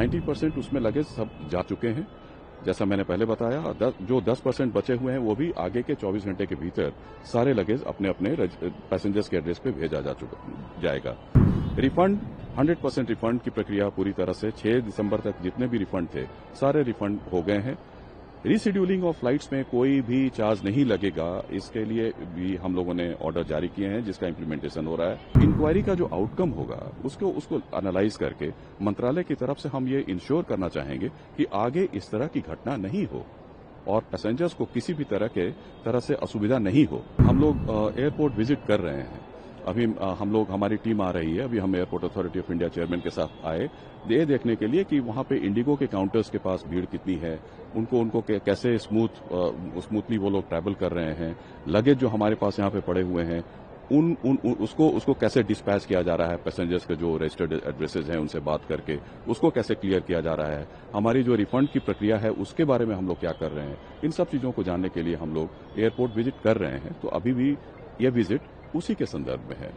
90% उसमें लगेज सब जा चुके हैं। जैसा मैंने पहले बताया, जो 10% बचे हुए हैं वो भी आगे के 24 घंटे के भीतर सारे लगेज अपने अपने पैसेंजर्स के एड्रेस पे भेजा जाएगा। रिफंड 100% रिफंड की प्रक्रिया पूरी तरह से 6 दिसंबर तक जितने भी रिफंड थे सारे रिफंड हो गए हैं। रीशेड्यूलिंग ऑफ फ्लाइट्स में कोई भी चार्ज नहीं लगेगा, इसके लिए भी हम लोगों ने ऑर्डर जारी किए हैं जिसका इम्प्लीमेंटेशन हो रहा है। इंक्वायरी का जो आउटकम होगा उसको एनालाइज करके मंत्रालय की तरफ से हम ये इंश्योर करना चाहेंगे कि आगे इस तरह की घटना नहीं हो और पैसेंजर्स को किसी भी तरह से असुविधा नहीं हो। हम लोग एयरपोर्ट विजिट कर रहे हैं। अभी हमारी टीम आ रही है। अभी हम airport authority of India chairman के साथ आए ये देखने के लिए कि वहां पे इंडिगो के काउंटर्स के पास भीड़ कितनी है, उनको कैसे स्मूथली वो लोग ट्रैवल कर रहे हैं, लगेज जो हमारे पास यहाँ पे पड़े हुए हैं उसको कैसे डिस्पैच किया जा रहा है, पैसेंजर्स के जो रजिस्टर्ड एड्रेसेस हैं उनसे बात करके उसको कैसे क्लियर किया जा रहा है, हमारी जो रिफंड की प्रक्रिया है उसके बारे में हम लोग क्या कर रहे हैं, इन सब चीजों को जानने के लिए हम लोग एयरपोर्ट विजिट कर रहे हैं। तो अभी भी ये विजिट उसी के संदर्भ में है।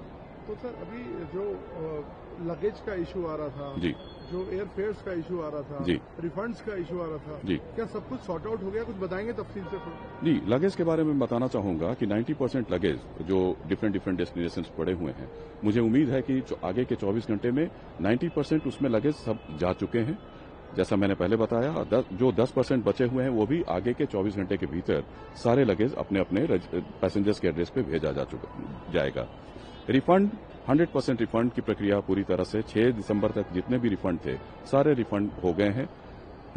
तो सर अभी जो लगेज का इशू आ रहा था जी, जो एयर फेयर्स का इशू आ रहा था जी, रिफंड्स का इशू आ रहा था जी, क्या सब कुछ सॉर्ट आउट हो गया? कुछ बताएंगे तफसील से? जी, लगेज के बारे में बताना चाहूंगा कि 90% लगेज जो डिफरेंट डेस्टिनेशंस पड़े हुए हैं, मुझे उम्मीद है कि आगे के 24 घंटे में 90% उसमें लगेज सब जा चुके हैं। जैसा मैंने पहले बताया, जो 10% बचे हुए हैं वो भी आगे के 24 घंटे के भीतर सारे लगेज अपने अपने पैसेंजर्स के एड्रेस पे भेजा जाएगा। रिफंड 100% रिफंड की प्रक्रिया पूरी तरह से 6 दिसंबर तक जितने भी रिफंड थे सारे रिफंड हो गए हैं।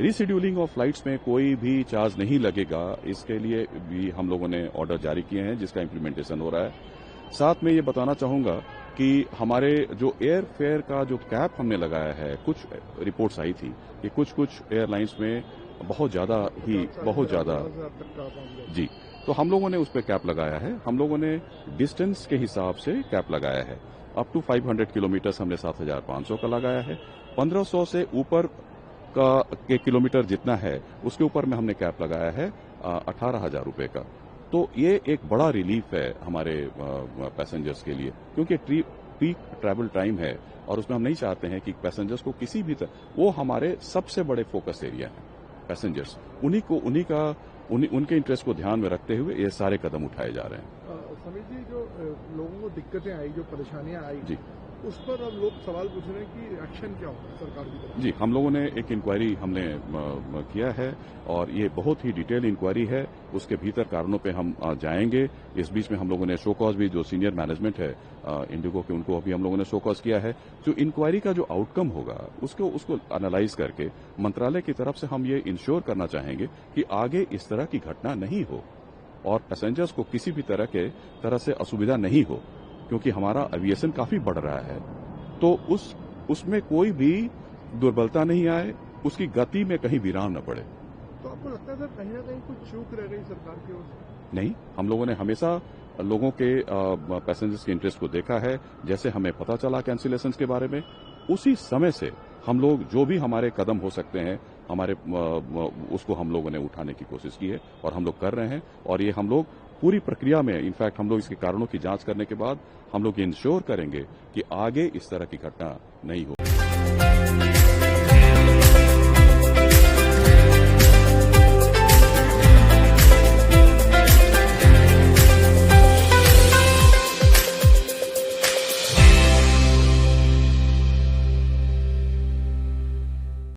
रीशेड्यूलिंग ऑफ फ्लाइट्स में कोई भी चार्ज नहीं लगेगा, इसके लिए भी हम लोगों ने ऑर्डर जारी किए हैं जिसका इम्प्लीमेंटेशन हो रहा है। साथ में ये बताना चाहूंगा कि हमारे जो एयर फेयर का जो कैप हमने लगाया है, कुछ रिपोर्ट्स आई थी कि कुछ एयरलाइंस में बहुत ज्यादा जी, तो हम लोगों ने उस पर कैप लगाया है। हम लोगों ने डिस्टेंस के हिसाब से कैप लगाया है। अप टू 500 किलोमीटर हमने 7,500 का लगाया है। 1500 से ऊपर के किलोमीटर जितना है उसके ऊपर में हमने कैप लगाया है 18,000 रुपए का। तो ये एक बड़ा रिलीफ है हमारे पैसेंजर्स के लिए, क्योंकि पीक ट्रैवल टाइम है और उसमें हम नहीं चाहते हैं कि पैसेंजर्स को किसी भी वो हमारे सबसे बड़े फोकस एरिया हैं पैसेंजर्स, उनके इंटरेस्ट को ध्यान में रखते हुए ये सारे कदम उठाए जा रहे हैं। समीर जी, जो लोगों को दिक्कतें आई, जो परेशानियां आई जी, उस पर अब लोग सवाल पूछ रहे हैं कि एक्शन क्या होगा सरकार की तरफ? जी, हम लोगों ने एक इंक्वायरी हमने किया है और ये बहुत ही डिटेल इंक्वायरी है। उसके भीतर कारणों पे हम जाएंगे। इस बीच में हम लोगों ने शो कॉज भी, जो सीनियर मैनेजमेंट है इंडिगो के, उनको अभी हम लोगों ने शो कॉज किया है। जो इंक्वायरी का जो आउटकम होगा उसको एनालाइज करके मंत्रालय की तरफ से हम ये इंश्योर करना चाहेंगे कि आगे इस तरह की घटना नहीं हो और पैसेंजर्स को किसी भी तरह से असुविधा नहीं हो, क्योंकि हमारा एविएशन काफी बढ़ रहा है। तो उसमें कोई भी दुर्बलता नहीं आए, उसकी गति में कहीं विराम न पड़े। तो आपको लगता है सर कहीं ना कहीं कुछ चूक रह गई सरकार की ओर से? नहीं, हम लोगों ने हमेशा लोगों के पैसेंजर्स के इंटरेस्ट को देखा है। जैसे हमें पता चला कैंसिलेशंस के बारे में, उसी समय से हम लोग जो भी हमारे कदम हो सकते हैं उसको हम लोगों ने उठाने की कोशिश की है और हम लोग कर रहे हैं। और ये हम लोग पूरी प्रक्रिया में, इनफैक्ट हम लोग इसके कारणों की जांच करने के बाद हम लोग ये इंश्योर करेंगे कि आगे इस तरह की घटना नहीं हो।